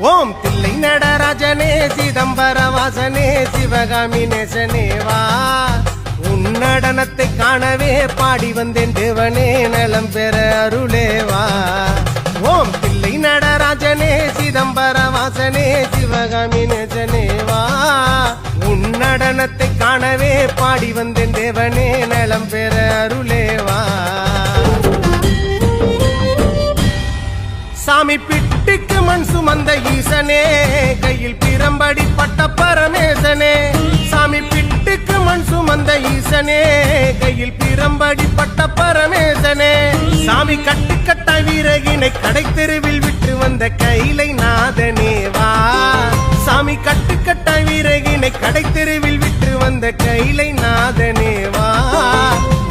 ஓம் தில்லை நடராஜனே சிதம்பர வாசனே சிவகாமி நேசனேவா உன் நடனத்தை காணவே பாடி வந்தேன் தேவனே நலம் பெற அருளேவா. ஓம் தில்லை நடராஜனே சிதம்பர வாசனே சிவகாமி நேசனேவா உன் நடனத்தை காணவே பாடி வந்தேன் தேவனே நலம் பெற அருளேவா. சாமி பிட்டுக்கு மண் சுமந்த ஈசனே கையில் பிரம்படி பட்ட பரமேசனே. சாமி பிட்டுக்கு மண் சுமந்த ஈசனே கையில் பிரம்படி பட்ட பரமேசனே. சாமி கட்டுக்கட்ட வீரகினை கடை தெருவில் விட்டு வந்த கைலை நாதனேவா. சாமி கட்டுக்கட்ட வீரகினை கடை தெருவில் விட்டு வந்த கைலை நாதனேவா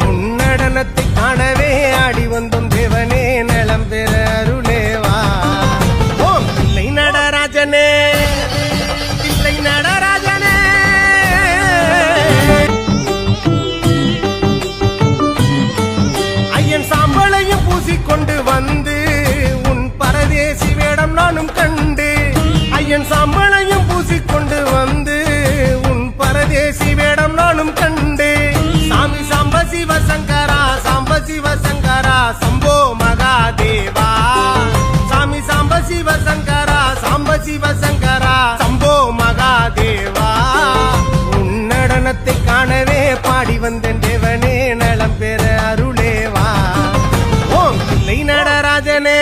உன் நடனத்தை காணவே ஆடி வந்தோம் தேவனே நலம் பெற அருளேவா. ஓம் தில்லை நடராஜனே தில்லை நடராஜனே. ஐயன் சாம்பலையும் பூசிக்கொண்டு வந்து உன் பரதேசி வேடம் நானும் கண்டு. ஐயன் சாம்பலையும் பூசிக்கொண்டு வந்து உன் பரதேசி வேடம் நானும் கண்டு. சாமி சாம்ப சிவசங்கரா சாம்ப சிவசங்கரா சம்போ மகாதேவா. சாமி சாம்ப சிவசங்கரா சாம்ப சிவசங்கரா சம்போ மகாதேவா உன் நடனத்தை காணவே பாடி வந்தேன் தேவனே நலம் பெற அருளேவா. ஓம் தில்லை நடராஜனே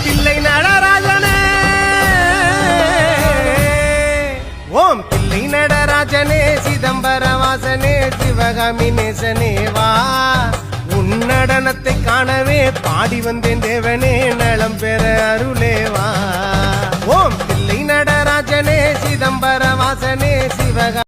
தில்லை நடராஜனே. ஓம் தில்லை நடராஜனே சிதம்பர வாசனே சிவகாமி நேசனேவா உன் நடனத்தை காணவே பாடி வந்தேன் தேவனே நலம் பெற அருளேவா. ஓம் தில்லை நடராஜனே சிதம்பர வாசனே சிவகாமி